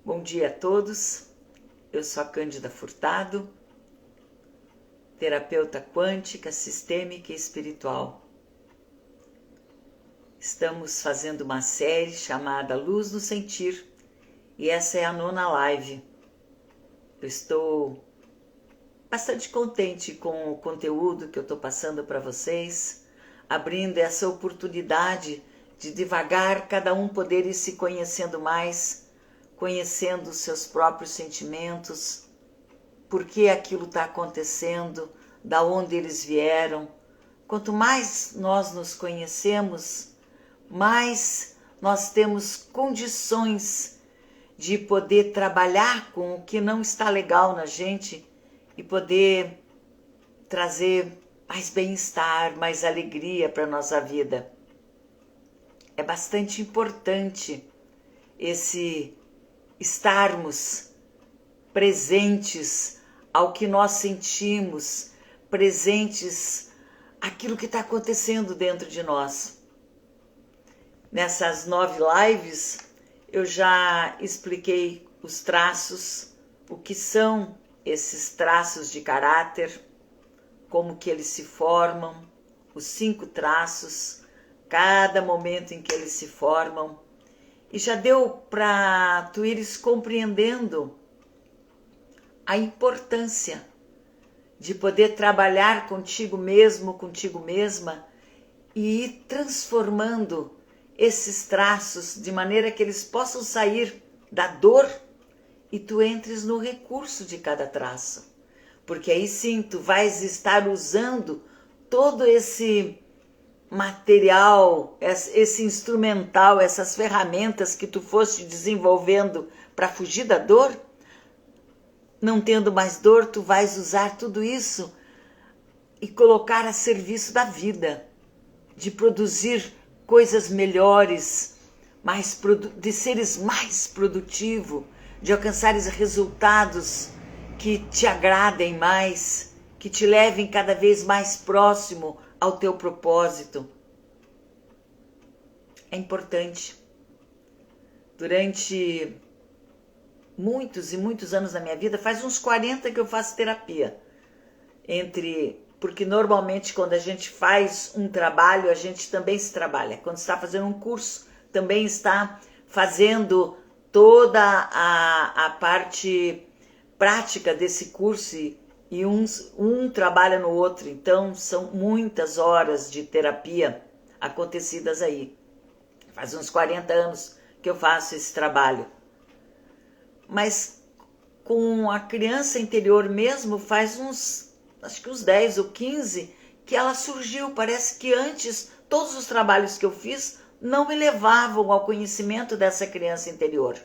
Bom dia a todos, eu sou a Cândida Furtado, terapeuta quântica, sistêmica e espiritual. Estamos fazendo uma série chamada Luz no Sentir e essa é a 9ª live. Eu estou bastante contente com o conteúdo que eu estou passando para vocês, abrindo essa oportunidade de devagar cada um poder ir se conhecendo mais, conhecendo os seus próprios sentimentos, por que aquilo está acontecendo, da onde eles vieram. Quanto mais nós nos conhecemos, mais nós temos condições de poder trabalhar com o que não está legal na gente e poder trazer mais bem-estar, mais alegria para a nossa vida. É bastante importante esse estarmos presentes ao que nós sentimos, presentes àquilo que está acontecendo dentro de nós. Nessas 9 lives eu já expliquei os traços, o que são esses traços de caráter, como que eles se formam, os 5 traços, cada momento em que eles se formam. E já deu para tu ires compreendendo a importância de poder trabalhar contigo mesmo, contigo mesma e ir transformando esses traços de maneira que eles possam sair da dor e tu entres no recurso de cada traço. Porque aí sim tu vais estar usando todo esse material, esse instrumental, essas ferramentas que tu foste desenvolvendo para fugir da dor. Não tendo mais dor, tu vais usar tudo isso e colocar a serviço da vida, de produzir coisas melhores, de seres mais produtivos, de alcançares resultados que te agradem mais, que te levem cada vez mais próximo ao teu propósito. É importante. Durante muitos e muitos anos da minha vida, faz uns 40 que eu faço terapia. Porque normalmente quando a gente faz um trabalho, a gente também se trabalha. Quando está fazendo um curso, também está fazendo toda a parte prática desse curso e um trabalha no outro. Então são muitas horas de terapia acontecidas aí. Faz uns 40 anos que eu faço esse trabalho. Mas com a criança interior mesmo, faz acho que uns 10 ou 15 que ela surgiu. Parece que antes todos os trabalhos que eu fiz não me levavam ao conhecimento dessa criança interior.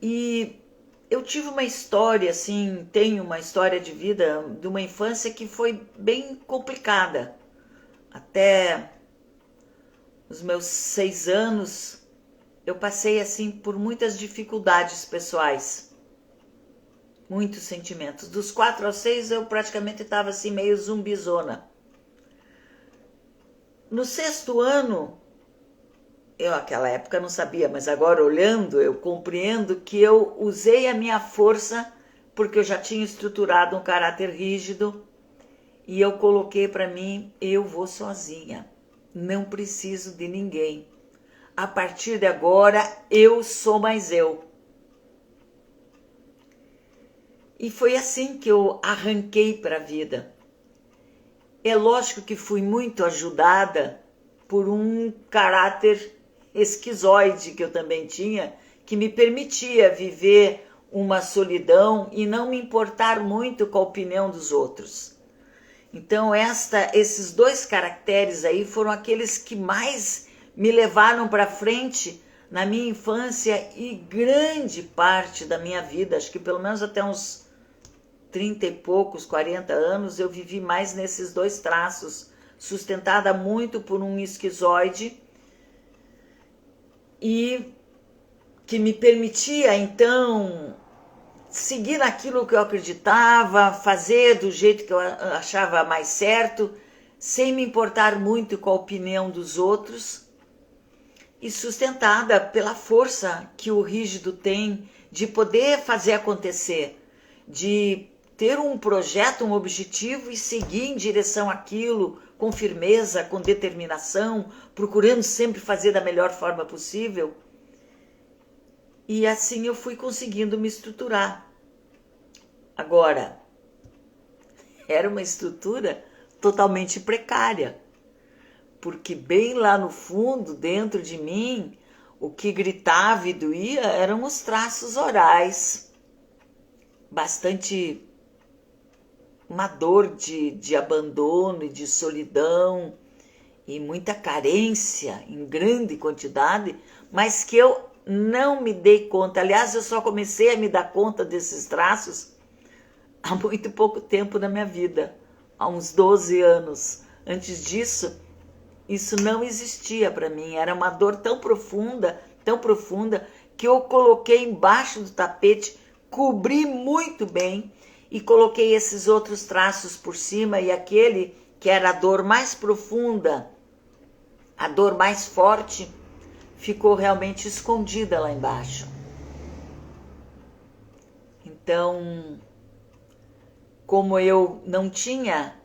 E eu tive uma história, assim, tenho uma história de vida de uma infância que foi bem complicada. Até os meus 6 anos, eu passei, assim, por muitas dificuldades pessoais. Muitos sentimentos. Dos 4 aos 6, eu praticamente estava, assim, meio zumbizona. No 6º ano, eu naquela época não sabia, mas agora olhando, eu compreendo que eu usei a minha força porque eu já tinha estruturado um caráter rígido e eu coloquei para mim, eu vou sozinha, não preciso de ninguém. A partir de agora, eu sou mais eu. E foi assim que eu arranquei para a vida. É lógico que fui muito ajudada por um caráter esquizoide que eu também tinha, que me permitia viver uma solidão e não me importar muito com a opinião dos outros. Então esses 2 caracteres aí foram aqueles que mais me levaram para frente na minha infância e grande parte da minha vida. Acho que pelo menos até uns 30 e poucos, 40 anos, eu vivi mais nesses 2 traços, sustentada muito por um esquizoide e que me permitia, então, seguir naquilo que eu acreditava, fazer do jeito que eu achava mais certo, sem me importar muito com a opinião dos outros. e sustentada pela força que o rígido tem de poder fazer acontecer, de ter um projeto, um objetivo e seguir em direção àquilo com firmeza, com determinação, procurando sempre fazer da melhor forma possível. E assim eu fui conseguindo me estruturar. Agora, era uma estrutura totalmente precária, porque bem lá no fundo, dentro de mim, o que gritava e doía eram os traços orais, bastante uma dor de abandono e de solidão e muita carência em grande quantidade, mas que eu não me dei conta. Aliás, eu só comecei a me dar conta desses traços há muito pouco tempo na minha vida, há uns 12 anos. Antes disso, isso não existia para mim. Era uma dor tão profunda, que eu coloquei embaixo do tapete, cobri muito bem e coloquei esses outros traços por cima, e aquele que era a dor mais profunda, a dor mais forte, ficou realmente escondida lá embaixo. Então, como eu não tinha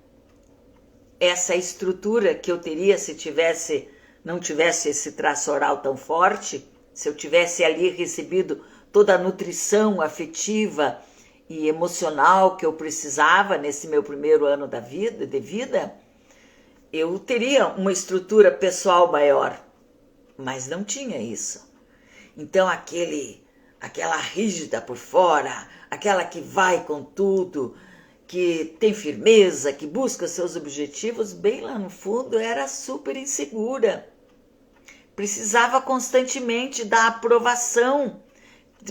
essa estrutura que eu teria se não tivesse esse traço oral tão forte, se eu tivesse ali recebido toda a nutrição afetiva e emocional que eu precisava nesse meu primeiro ano de vida, eu teria uma estrutura pessoal maior, mas não tinha isso. Então aquela rígida por fora, aquela que vai com tudo, que tem firmeza, que busca seus objetivos, bem lá no fundo era super insegura. Precisava constantemente da aprovação,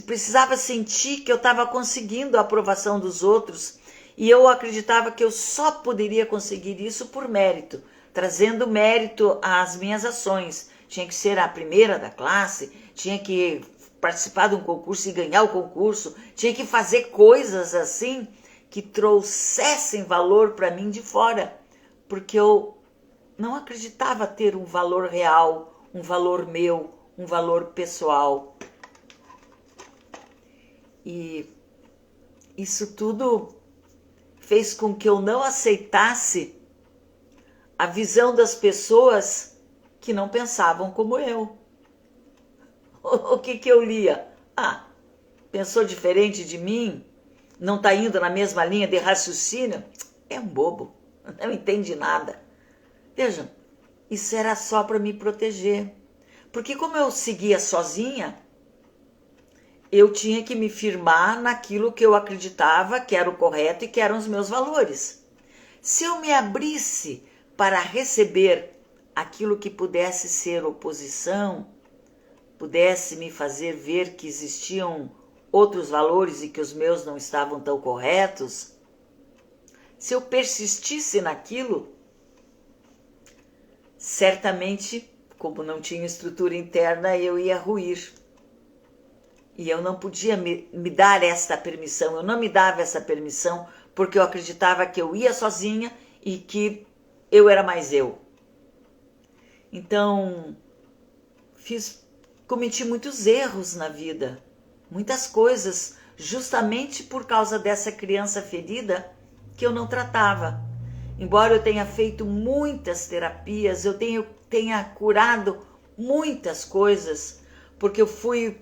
precisava sentir que eu estava conseguindo a aprovação dos outros, e eu acreditava que eu só poderia conseguir isso por mérito, trazendo mérito às minhas ações. Tinha que ser a primeira da classe, tinha que participar de um concurso e ganhar o concurso, tinha que fazer coisas assim que trouxessem valor para mim de fora, porque eu não acreditava ter um valor real, um valor meu, um valor pessoal. E isso tudo fez com que eu não aceitasse a visão das pessoas que não pensavam como eu. O que eu lia? Pensou diferente de mim? Não está indo na mesma linha de raciocínio? É um bobo, não entende nada. Vejam, isso era só para me proteger. Porque como eu seguia sozinha, eu tinha que me firmar naquilo que eu acreditava que era o correto e que eram os meus valores. Se eu me abrisse para receber aquilo que pudesse ser oposição, pudesse me fazer ver que existiam outros valores e que os meus não estavam tão corretos, se eu persistisse naquilo, certamente, como não tinha estrutura interna, eu ia ruir. E eu não podia me dar esta permissão, eu não me dava essa permissão, porque eu acreditava que eu ia sozinha e que eu era mais eu. Então, cometi muitos erros na vida, muitas coisas, justamente por causa dessa criança ferida que eu não tratava. Embora eu tenha feito muitas terapias, eu tenha curado muitas coisas, porque eu fui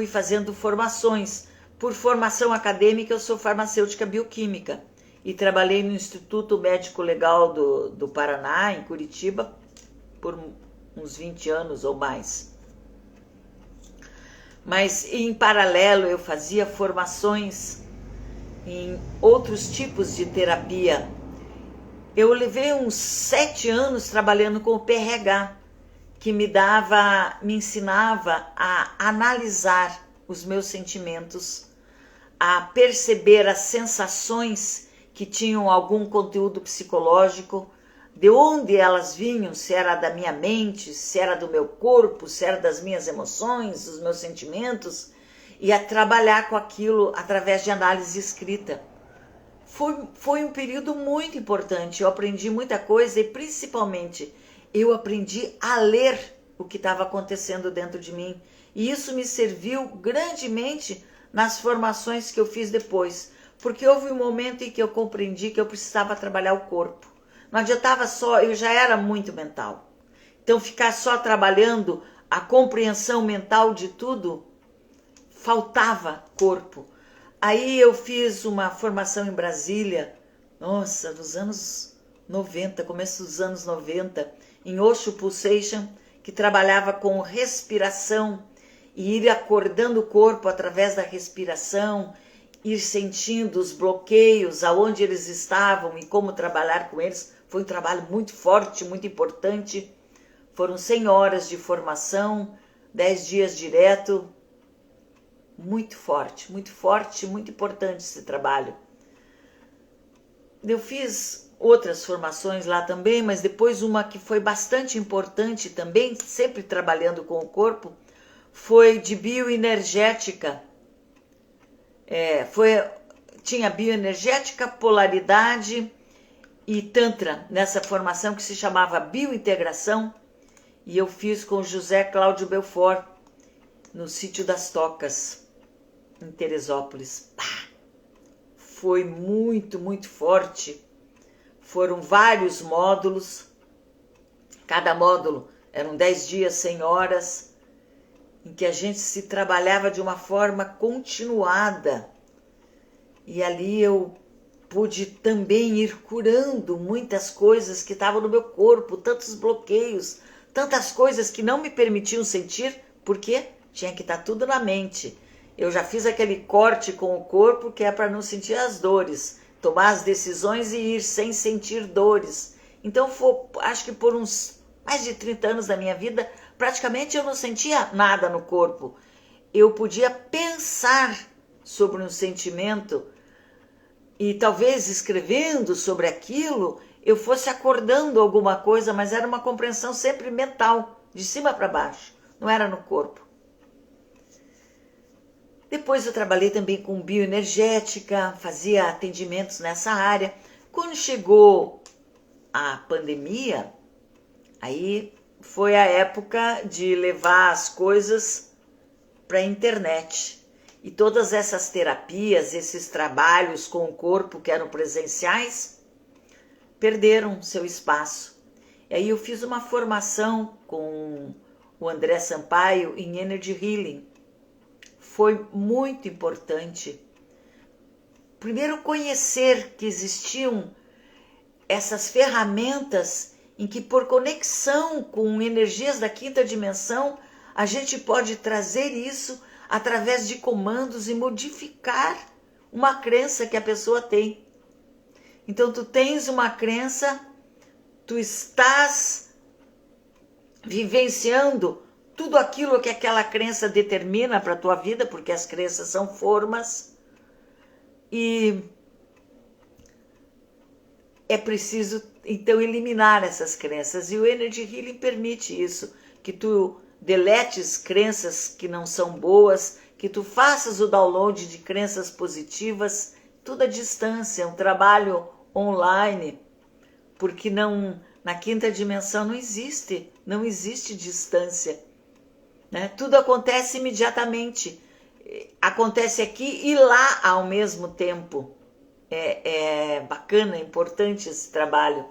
fazendo formações. Por formação acadêmica, eu sou farmacêutica bioquímica e trabalhei no Instituto Médico Legal do Paraná, em Curitiba, por uns 20 anos ou mais. Mas, em paralelo, eu fazia formações em outros tipos de terapia. Eu levei uns 7 anos trabalhando com o PRH, que me ensinava a analisar os meus sentimentos, a perceber as sensações que tinham algum conteúdo psicológico, de onde elas vinham, se era da minha mente, se era do meu corpo, se era das minhas emoções, dos meus sentimentos, e a trabalhar com aquilo através de análise escrita. Foi um período muito importante, eu aprendi muita coisa e principalmente eu aprendi a ler o que estava acontecendo dentro de mim. E isso me serviu grandemente nas formações que eu fiz depois, porque houve um momento em que eu compreendi que eu precisava trabalhar o corpo. Não adiantava só, eu já era muito mental. Então ficar só trabalhando a compreensão mental de tudo, faltava corpo. Aí eu fiz uma formação em Brasília, nossa, nos anos 90, começo dos anos 90, em Osho Pulsation, que trabalhava com respiração e ir acordando o corpo através da respiração, ir sentindo os bloqueios, aonde eles estavam e como trabalhar com eles. Foi um trabalho muito forte, muito importante. Foram 100 horas de formação, 10 dias direto. Muito forte, muito importante esse trabalho. Eu fiz outras formações lá também, mas depois uma que foi bastante importante também, sempre trabalhando com o corpo, foi de bioenergética. Tinha bioenergética, polaridade e tantra nessa formação que se chamava biointegração, e eu fiz com José Cláudio Belfort no Sítio das Tocas, em Teresópolis. Foi muito forte. Foram vários módulos, cada módulo eram 10 dias, 100 horas, em que a gente se trabalhava de uma forma continuada. E ali eu pude também ir curando muitas coisas que estavam no meu corpo, tantos bloqueios, tantas coisas que não me permitiam sentir, porque tinha que estar tudo na mente. Eu já fiz aquele corte com o corpo que é para não sentir as dores, tomar as decisões e ir sem sentir dores. Então, acho que por uns mais de 30 anos da minha vida, praticamente eu não sentia nada no corpo. Eu podia pensar sobre um sentimento e talvez escrevendo sobre aquilo, eu fosse acordando alguma coisa, mas era uma compreensão sempre mental, de cima para baixo, não era no corpo. Depois eu trabalhei também com bioenergética, fazia atendimentos nessa área. Quando chegou a pandemia, aí foi a época de levar as coisas para a internet. E todas essas terapias, esses trabalhos com o corpo que eram presenciais, perderam seu espaço. E aí eu fiz uma formação com o André Sampaio em Energy Healing. Foi muito importante. Primeiro, conhecer que existiam essas ferramentas em que, por conexão com energias da quinta dimensão, a gente pode trazer isso através de comandos e modificar uma crença que a pessoa tem. Então, tu tens uma crença, tu estás vivenciando tudo aquilo que aquela crença determina para a tua vida, porque as crenças são formas, e é preciso, então, eliminar essas crenças. E o Energy Healing permite isso, que tu deletes crenças que não são boas, que tu faças o download de crenças positivas, tudo à distância, um trabalho online, porque na quinta dimensão não existe distância. Né? Tudo acontece imediatamente, acontece aqui e lá ao mesmo tempo. É bacana, é importante esse trabalho.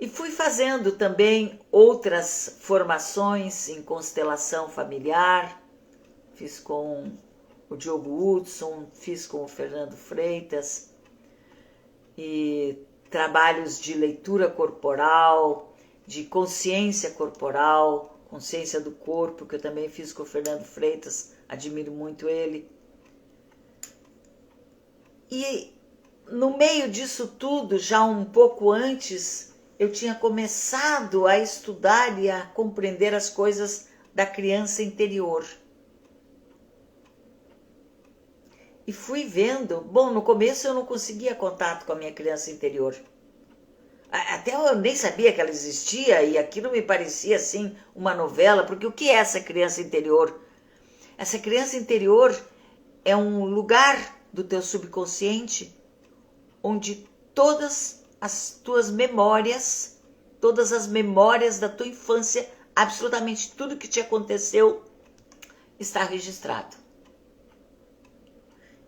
E fui fazendo também outras formações em constelação familiar, fiz com o Diogo Hudson, fiz com o Fernando Freitas, e trabalhos de leitura corporal, de consciência corporal, consciência do corpo, que eu também fiz com o Fernando Freitas, admiro muito ele. E no meio disso tudo, já um pouco antes, eu tinha começado a estudar e a compreender as coisas da criança interior. E fui vendo, no começo eu não conseguia contato com a minha criança interior. Até eu nem sabia que ela existia e aquilo me parecia assim uma novela, porque o que é essa criança interior? Essa criança interior é um lugar do teu subconsciente onde todas as tuas memórias todas as memórias da tua infância, absolutamente tudo que te aconteceu está registrado.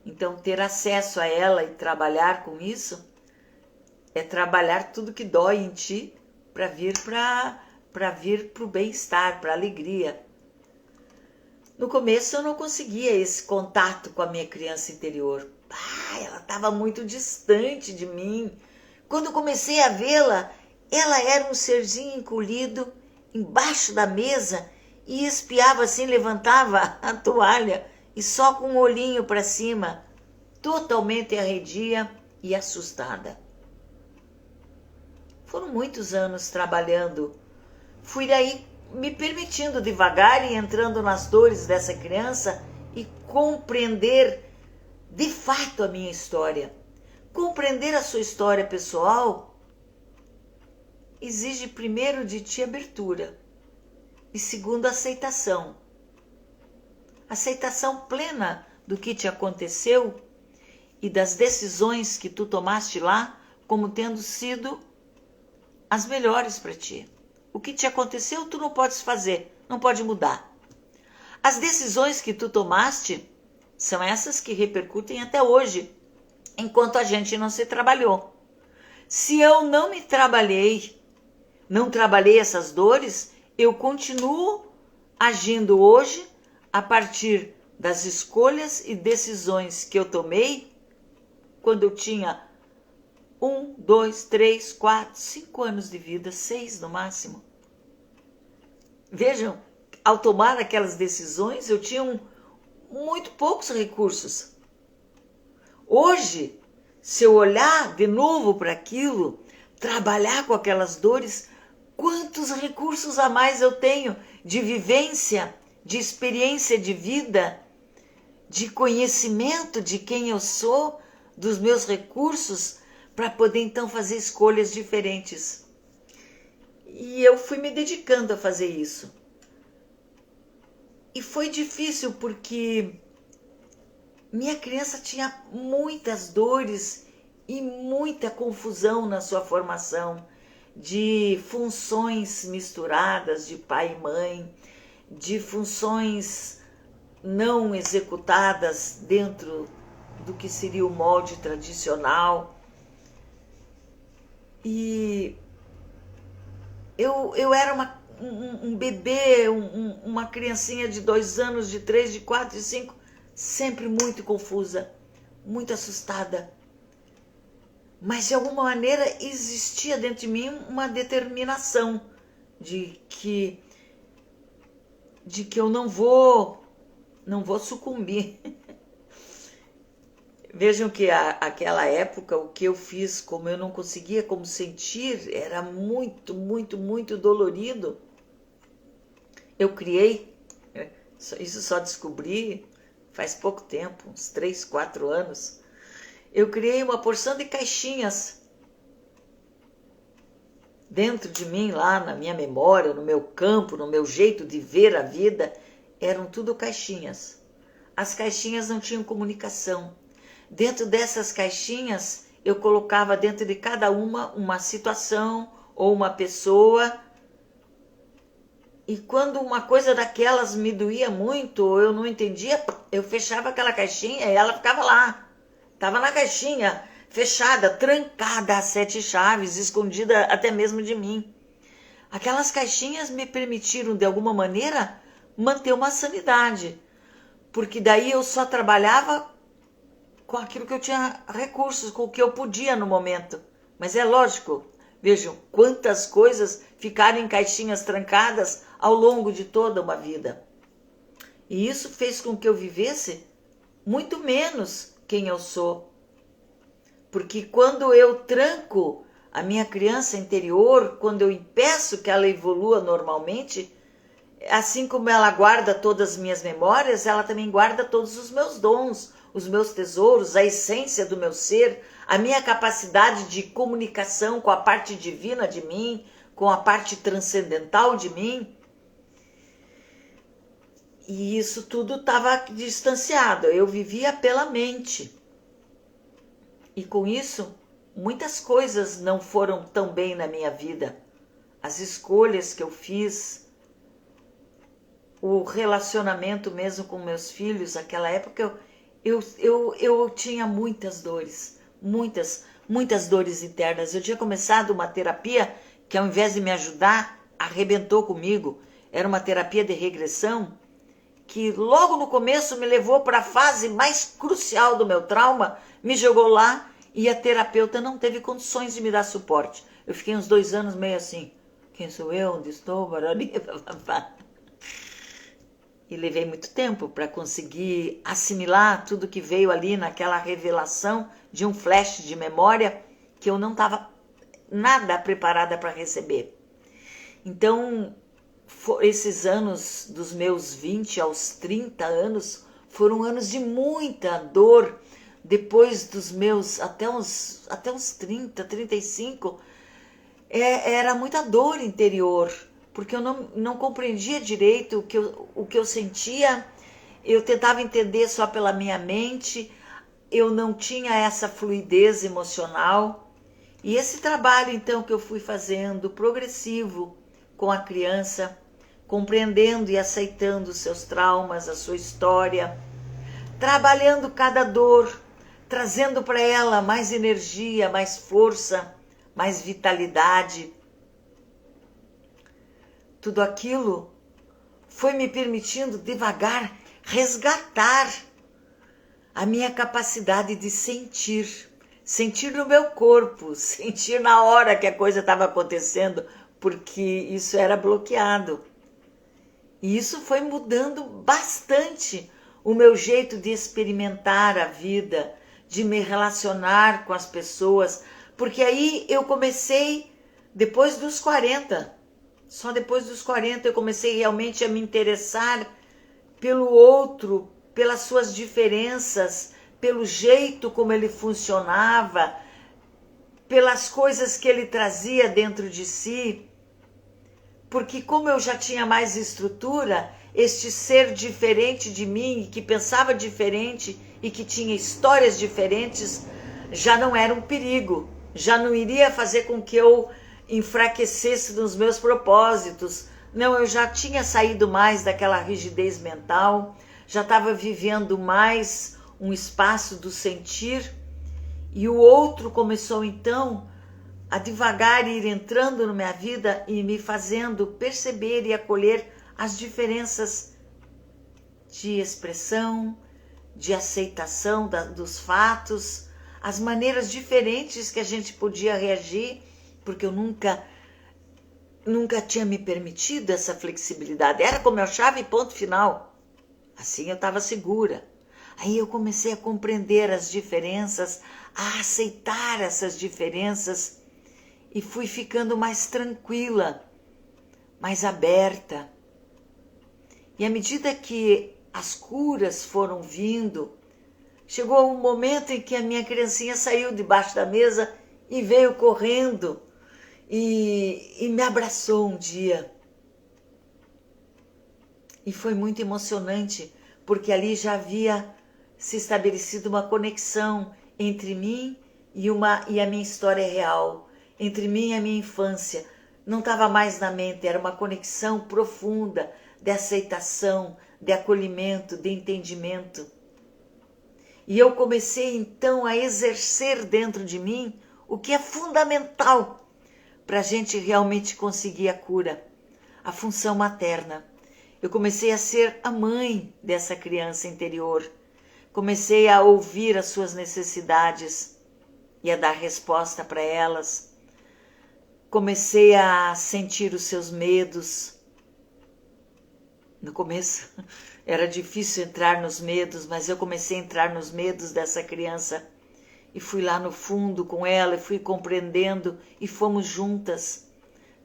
Então, ter acesso a ela e trabalhar com isso é trabalhar tudo que dói em ti para vir para o bem-estar, para a alegria. No começo eu não conseguia esse contato com a minha criança interior. Ela estava muito distante de mim. Quando eu comecei a vê-la, ela era um serzinho encolhido embaixo da mesa e espiava assim, levantava a toalha e só com o olhinho para cima, totalmente arredia e assustada. Foram muitos anos trabalhando. Fui daí me permitindo devagar e entrando nas dores dessa criança e compreender de fato a minha história. Compreender a sua história pessoal exige primeiro de ti abertura e segundo aceitação. Aceitação plena do que te aconteceu e das decisões que tu tomaste lá como tendo sido as melhores para ti. O que te aconteceu tu não podes fazer, não pode mudar. As decisões que tu tomaste são essas que repercutem até hoje, enquanto a gente não se trabalhou. Se eu não me trabalhei, não trabalhei essas dores, eu continuo agindo hoje a partir das escolhas e decisões que eu tomei quando eu tinha 1, 2, 3, 4, 5 anos de vida, 6 no máximo. Vejam, ao tomar aquelas decisões, eu tinha muito poucos recursos. Hoje, se eu olhar de novo para aquilo, trabalhar com aquelas dores, quantos recursos a mais eu tenho de vivência, de experiência de vida, de conhecimento de quem eu sou, dos meus recursos, para poder então fazer escolhas diferentes. E eu fui me dedicando a fazer isso. E foi difícil porque minha criança tinha muitas dores e muita confusão na sua formação, de funções misturadas de pai e mãe, de funções não executadas dentro do que seria o molde tradicional. E eu era um bebê, uma criancinha de 2 anos, de 3, de 4, de 5, sempre muito confusa, muito assustada. Mas de alguma maneira existia dentro de mim uma determinação de que eu não vou sucumbir. Vejam que aquela época, o que eu fiz, como eu não conseguia como sentir, era muito, muito, muito dolorido. Eu criei, isso só descobri faz pouco tempo, uns 3, 4 anos. Eu criei uma porção de caixinhas dentro de mim, lá na minha memória, no meu campo, no meu jeito de ver a vida, eram tudo caixinhas. As caixinhas não tinham comunicação. Dentro dessas caixinhas, eu colocava dentro de cada uma situação ou uma pessoa. E quando uma coisa daquelas me doía muito, ou eu não entendia, eu fechava aquela caixinha e ela ficava lá. Estava na caixinha, fechada, trancada a 7 chaves, escondida até mesmo de mim. Aquelas caixinhas me permitiram, de alguma maneira, manter uma sanidade. Porque daí eu só trabalhava com aquilo que eu tinha recursos, com o que eu podia no momento. Mas é lógico, vejam quantas coisas ficaram em caixinhas trancadas ao longo de toda uma vida. E isso fez com que eu vivesse muito menos quem eu sou. Porque quando eu tranco a minha criança interior, quando eu impeço que ela evolua normalmente, assim como ela guarda todas as minhas memórias, ela também guarda todos os meus dons, os meus tesouros, a essência do meu ser, a minha capacidade de comunicação com a parte divina de mim, com a parte transcendental de mim. E isso tudo estava distanciado, eu vivia pela mente. E com isso, muitas coisas não foram tão bem na minha vida. as escolhas que eu fiz, o relacionamento mesmo com meus filhos. Naquela época eu tinha muitas dores, muitas dores internas. Eu tinha começado uma terapia que, ao invés de me ajudar, arrebentou comigo. Era uma terapia de regressão que logo no começo me levou para a fase mais crucial do meu trauma, me jogou lá e a terapeuta não teve condições de me dar suporte. Eu fiquei uns 2 anos meio assim, quem sou eu, onde estou, e levei muito tempo para conseguir assimilar tudo que veio ali naquela revelação de um flash de memória que eu não estava nada preparada para receber. Então, esses anos dos meus 20 aos 30 anos foram anos de muita dor. Depois dos meus até uns 30, 35, era muita dor interior, porque eu não compreendia direito o que eu sentia. Eu tentava entender só pela minha mente, eu não tinha essa fluidez emocional. E esse trabalho então que eu fui fazendo, progressivo, com a criança, compreendendo e aceitando os seus traumas, a sua história, trabalhando cada dor, trazendo para ela mais energia, mais força, mais vitalidade. Tudo aquilo foi me permitindo devagar resgatar a minha capacidade de sentir no meu corpo, sentir na hora que a coisa estava acontecendo, porque isso era bloqueado. E isso foi mudando bastante o meu jeito de experimentar a vida, de me relacionar com as pessoas, porque aí eu comecei depois dos 40. Só depois dos 40 eu comecei realmente a me interessar pelo outro, pelas suas diferenças, pelo jeito como ele funcionava, pelas coisas que ele trazia dentro de si. Porque como eu já tinha mais estrutura, este ser diferente de mim, que pensava diferente e que tinha histórias diferentes, já não era um perigo, já não iria fazer com que eu enfraquecesse nos meus propósitos. Não, eu já tinha saído mais daquela rigidez mental, já estava vivendo mais um espaço do sentir, e o outro começou então a devagar ir entrando na minha vida e me fazendo perceber e acolher as diferenças de expressão, de aceitação dos fatos, as maneiras diferentes que a gente podia reagir, porque eu nunca tinha me permitido essa flexibilidade. Era como eu achava e ponto final. Assim eu estava segura. Aí eu comecei a compreender as diferenças, a aceitar essas diferenças, e fui ficando mais tranquila, mais aberta. E à medida que as curas foram vindo, chegou um momento em que a minha criancinha saiu debaixo da mesa e veio correndo e me abraçou um dia. E foi muito emocionante, porque ali já havia se estabelecido uma conexão entre mim e a minha história real, entre mim e a minha infância. Não estava mais na mente, era uma conexão profunda de aceitação, de acolhimento, de entendimento. E eu comecei então a exercer dentro de mim o que é fundamental para a gente realmente conseguir a cura, a função materna. Eu comecei a ser a mãe dessa criança interior, comecei a ouvir as suas necessidades e a dar resposta para elas. Comecei a sentir os seus medos. No começo era difícil entrar nos medos, mas eu comecei a entrar nos medos dessa criança e fui lá no fundo com ela e fui compreendendo, e fomos juntas,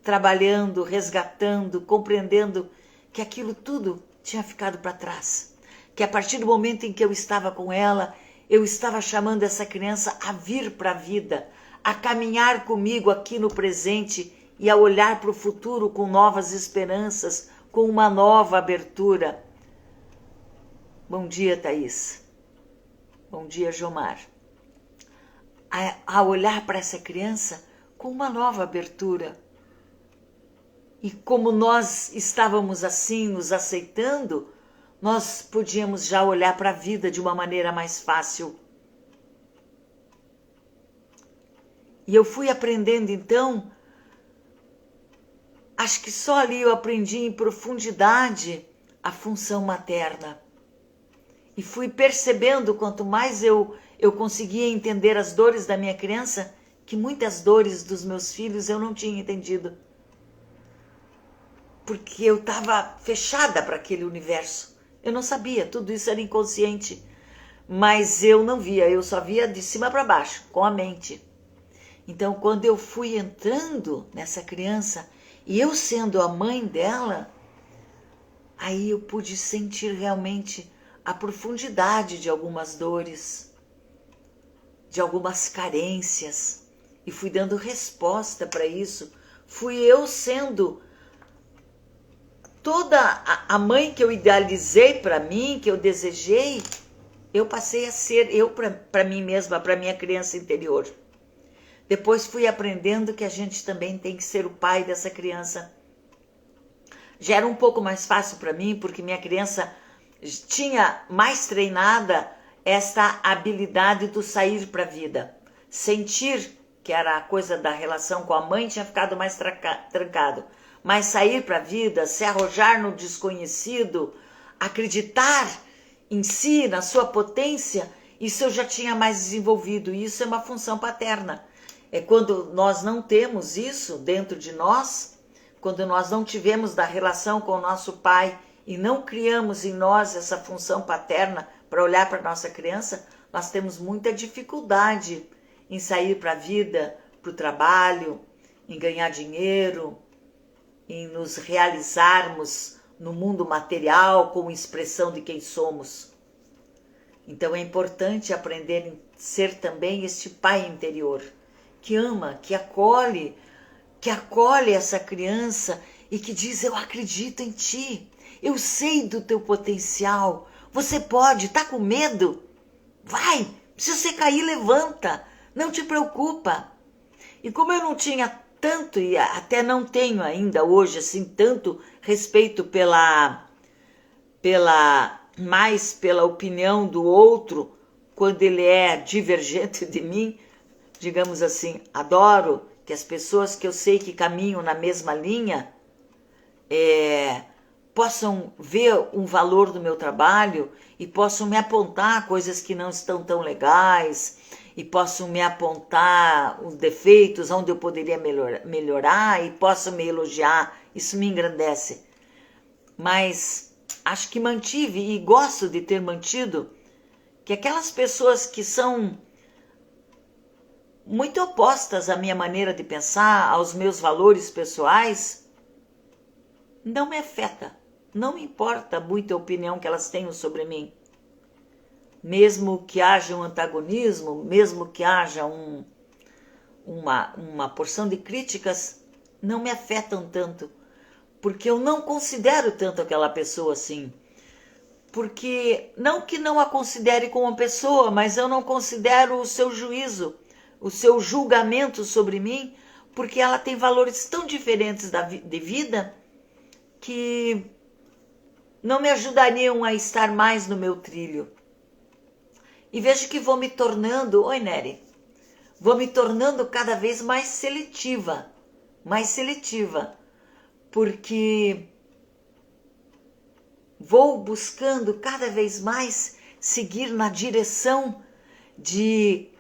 trabalhando, resgatando, compreendendo que aquilo tudo tinha ficado para trás, que a partir do momento em que eu estava com ela, eu estava chamando essa criança a vir para a vida, a caminhar comigo aqui no presente e a olhar para o futuro com novas esperanças, com uma nova abertura. Bom dia, Thaís. Bom dia, Jomar. A olhar para essa criança com uma nova abertura. E como nós estávamos assim, nos aceitando, nós podíamos já olhar para a vida de uma maneira mais fácil. E eu fui aprendendo então, acho que só ali eu aprendi em profundidade a função materna. E fui percebendo, quanto mais eu conseguia entender as dores da minha criança, que muitas dores dos meus filhos eu não tinha entendido. Porque eu estava fechada para aquele universo. Eu não sabia, tudo isso era inconsciente. Mas eu não via, eu só via de cima para baixo, com a mente. Então, quando eu fui entrando nessa criança, e eu sendo a mãe dela, aí eu pude sentir realmente a profundidade de algumas dores, de algumas carências, e fui dando resposta para isso. Fui eu sendo toda a mãe que eu idealizei para mim, que eu desejei, eu passei a ser eu para mim mesma, para minha criança interior. Depois fui aprendendo que a gente também tem que ser o pai dessa criança. Já era um pouco mais fácil para mim, porque minha criança tinha mais treinada esta habilidade do sair para a vida. Sentir que era a coisa da relação com a mãe tinha ficado mais trancado. Mas sair para a vida, se arrojar no desconhecido, acreditar em si, na sua potência, isso eu já tinha mais desenvolvido. Isso é uma função paterna. É quando nós não temos isso dentro de nós, quando nós não tivemos da relação com o nosso pai e não criamos em nós essa função paterna para olhar para a nossa criança, nós temos muita dificuldade em sair para a vida, para o trabalho, em ganhar dinheiro, em nos realizarmos no mundo material como expressão de quem somos. Então é importante aprender a ser também este pai interior, que ama, que acolhe essa criança e que diz: eu acredito em ti, eu sei do teu potencial, você pode, tá com medo? Vai, se você cair, levanta, não te preocupa. E como eu não tinha tanto, e até não tenho ainda hoje, assim, tanto respeito mais pela opinião do outro, quando ele é divergente de mim, digamos assim, adoro que as pessoas que eu sei que caminham na mesma linha possam ver um valor do meu trabalho e possam me apontar coisas que não estão tão legais e possam me apontar os defeitos onde eu poderia melhorar e possam me elogiar. Isso me engrandece. Mas acho que mantive e gosto de ter mantido que aquelas pessoas que são muito opostas à minha maneira de pensar, aos meus valores pessoais, não me afeta, não me importa muito a opinião que elas tenham sobre mim. Mesmo que haja um antagonismo, mesmo que haja uma porção de críticas, não me afetam tanto, porque eu não considero tanto aquela pessoa assim. Porque, não que não a considere como uma pessoa, mas eu não considero o seu juízo, o seu julgamento sobre mim, porque ela tem valores tão diferentes de vida que não me ajudariam a estar mais no meu trilho. E vejo que vou me tornando, oi Nery, vou me tornando cada vez mais seletiva, porque vou buscando cada vez mais seguir na direção de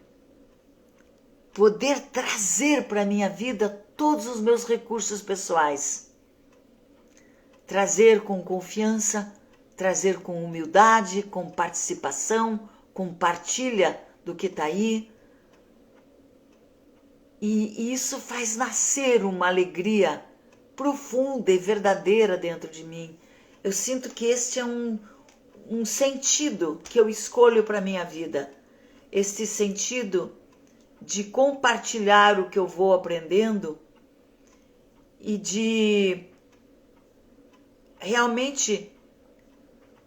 poder trazer para a minha vida todos os meus recursos pessoais. Trazer com confiança, trazer com humildade, com participação, com partilha do que está aí. E isso faz nascer uma alegria profunda e verdadeira dentro de mim. Eu sinto que este é um sentido que eu escolho para a minha vida. Este sentido de compartilhar o que eu vou aprendendo e de realmente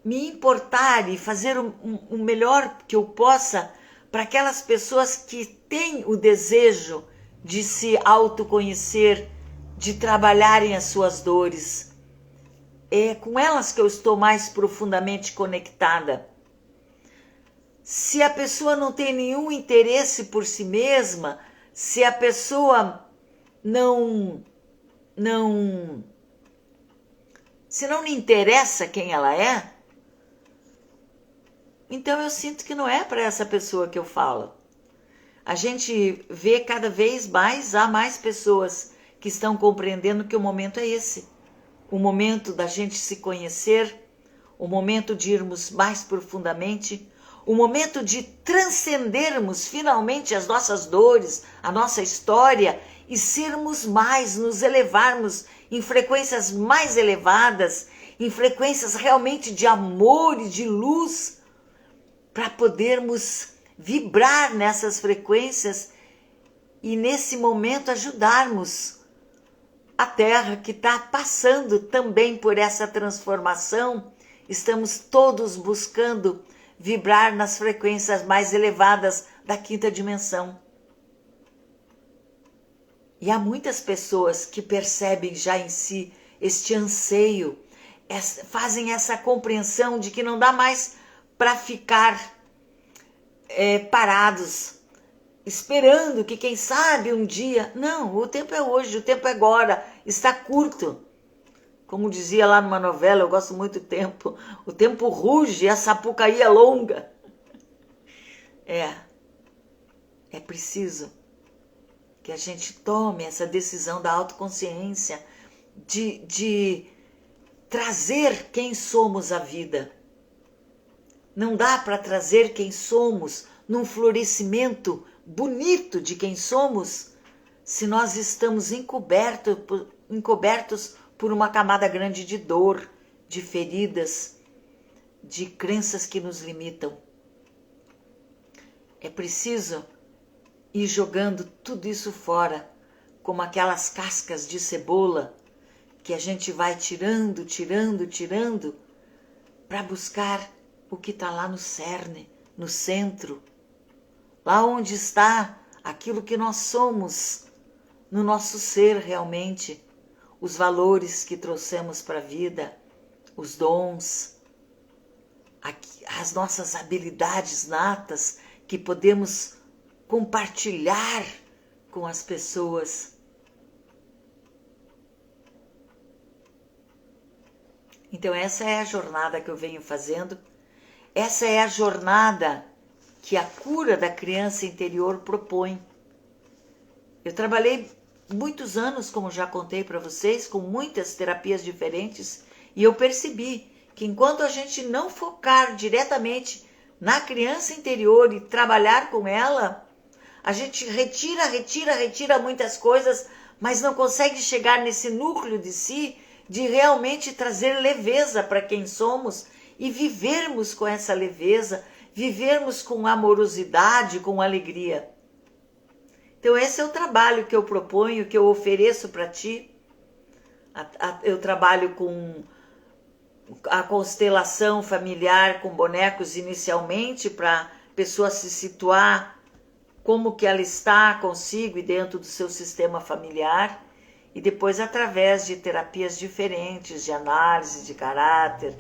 me importar e fazer o melhor que eu possa para aquelas pessoas que têm o desejo de se autoconhecer de trabalharem as suas dores. É com elas que eu estou mais profundamente conectada. Se a pessoa não tem nenhum interesse por si mesma, se a pessoa se não lhe interessa quem ela é, então eu sinto que não é para essa pessoa que eu falo. A gente vê cada vez mais, há mais pessoas que estão compreendendo que o momento é esse. O momento da gente se conhecer, o momento de irmos mais profundamente, o momento de transcendermos finalmente as nossas dores, a nossa história e sermos mais, nos elevarmos em frequências mais elevadas, em frequências realmente de amor e de luz, para podermos vibrar nessas frequências e nesse momento ajudarmos a Terra que está passando também por essa transformação. Estamos todos buscando vibrar nas frequências mais elevadas da quinta dimensão. E há muitas pessoas que percebem já em si este anseio, fazem essa compreensão de que não dá mais para ficar parados, esperando que quem sabe um dia... Não, o tempo é hoje, o tempo é agora, está curto. Como dizia lá numa novela, eu gosto muito do tempo, o tempo ruge e a Sapucaí é longa. É preciso que a gente tome essa decisão da autoconsciência, de trazer quem somos à vida. Não dá para trazer quem somos num florescimento bonito de quem somos se nós estamos encobertos por uma camada grande de dor, de feridas, de crenças que nos limitam. É preciso ir jogando tudo isso fora, como aquelas cascas de cebola que a gente vai tirando, para buscar o que está lá no cerne, no centro, lá onde está aquilo que nós somos, no nosso ser realmente, os valores que trouxemos para a vida, os dons, as nossas habilidades natas que podemos compartilhar com as pessoas. Então essa é a jornada que eu venho fazendo, essa é a jornada que a cura da criança interior propõe. Eu trabalhei muitos anos, como já contei para vocês, com muitas terapias diferentes, e eu percebi que enquanto a gente não focar diretamente na criança interior e trabalhar com ela, a gente retira muitas coisas, mas não consegue chegar nesse núcleo de si, de realmente trazer leveza para quem somos e vivermos com essa leveza, vivermos com amorosidade, com alegria. Então esse é o trabalho que eu proponho, que eu ofereço para ti. Eu trabalho com a constelação familiar, com bonecos inicialmente, para a pessoa se situar como que ela está consigo e dentro do seu sistema familiar. E depois através de terapias diferentes, de análise de caráter,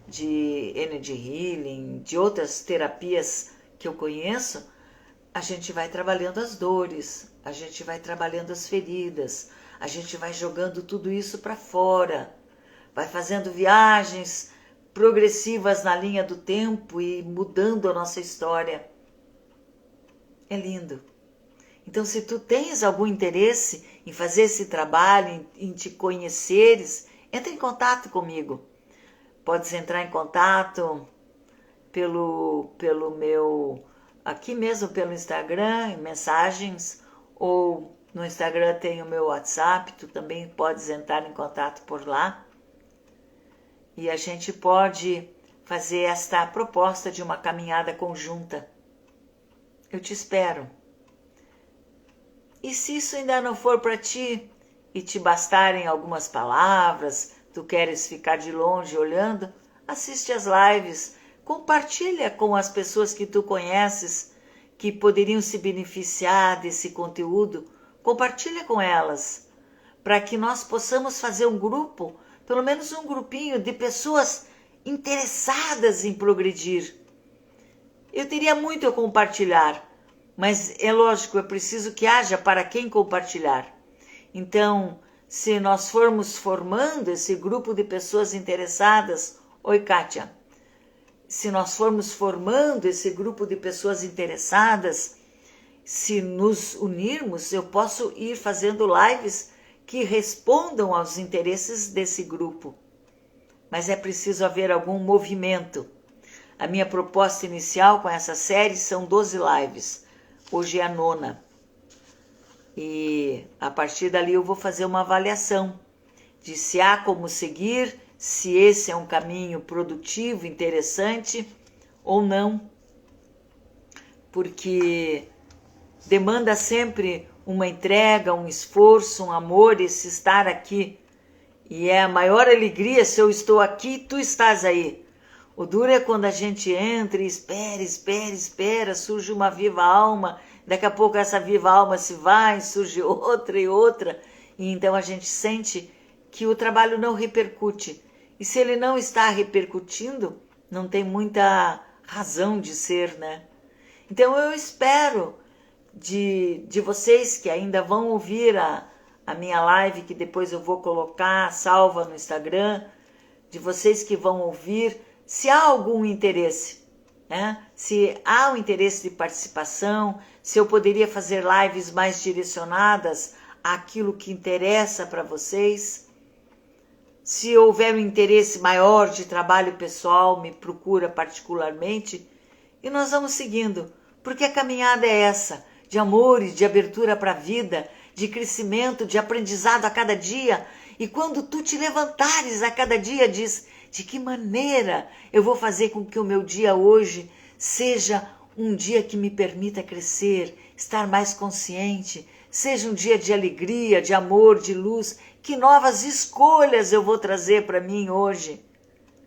de energy healing, de outras terapias que eu conheço, a gente vai trabalhando as dores, a gente vai trabalhando as feridas, a gente vai jogando tudo isso para fora, vai fazendo viagens progressivas na linha do tempo e mudando a nossa história. É lindo. Então, se tu tens algum interesse em fazer esse trabalho, em te conheceres, entra em contato comigo. Podes entrar em contato pelo meu, aqui mesmo pelo Instagram, em mensagens, ou no Instagram tem o meu WhatsApp, tu também podes entrar em contato por lá. E a gente pode fazer esta proposta de uma caminhada conjunta. Eu te espero. E se isso ainda não for para ti e te bastarem algumas palavras, tu queres ficar de longe olhando, assiste as lives, compartilha com as pessoas que tu conheces que poderiam se beneficiar desse conteúdo, compartilha com elas, para que nós possamos fazer um grupo, pelo menos um grupinho de pessoas interessadas em progredir. Eu teria muito a compartilhar, mas é lógico, é preciso que haja para quem compartilhar. Então, se nós formos formando esse grupo de pessoas interessadas, oi Kátia, se nós formos formando esse grupo de pessoas interessadas, se nos unirmos, eu posso ir fazendo lives que respondam aos interesses desse grupo. Mas é preciso haver algum movimento. A minha proposta inicial com essa série são 12 lives. Hoje é a 9ª. E a partir dali eu vou fazer uma avaliação de se há como seguir, se esse é um caminho produtivo, interessante ou não. Porque demanda sempre uma entrega, um esforço, um amor, esse estar aqui. E é a maior alegria se eu estou aqui e tu estás aí. O duro é quando a gente entra e espera, surge uma viva alma, daqui a pouco essa viva alma se vai, surge outra e outra, e então a gente sente que o trabalho não repercute. E se ele não está repercutindo, não tem muita razão de ser, né? Então eu espero de vocês que ainda vão ouvir a minha live, que depois eu vou colocar salva no Instagram, de vocês que vão ouvir, se há algum interesse, né? Se há um interesse de participação, se eu poderia fazer lives mais direcionadas àquilo que interessa para vocês. Se houver um interesse maior de trabalho pessoal, me procura particularmente e nós vamos seguindo, porque a caminhada é essa, de amor e de abertura para a vida, de crescimento, de aprendizado a cada dia. E quando tu te levantares a cada dia, diz: de que maneira eu vou fazer com que o meu dia hoje seja um dia que me permita crescer, estar mais consciente, seja um dia de alegria, de amor, de luz. Que novas escolhas eu vou trazer para mim hoje,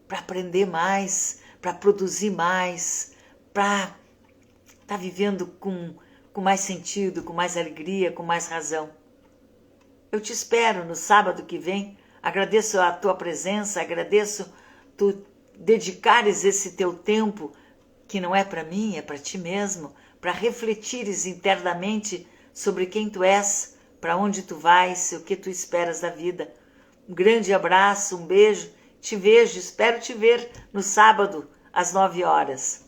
para aprender mais, para produzir mais, para estar vivendo com mais sentido, com mais alegria, com mais razão. Eu te espero no sábado que vem. Agradeço a tua presença, agradeço tu dedicares esse teu tempo, que não é para mim, é para ti mesmo, para refletires internamente sobre quem tu és, para onde tu vais, o que tu esperas da vida. Um grande abraço, um beijo, te vejo, espero te ver no sábado às 9 horas.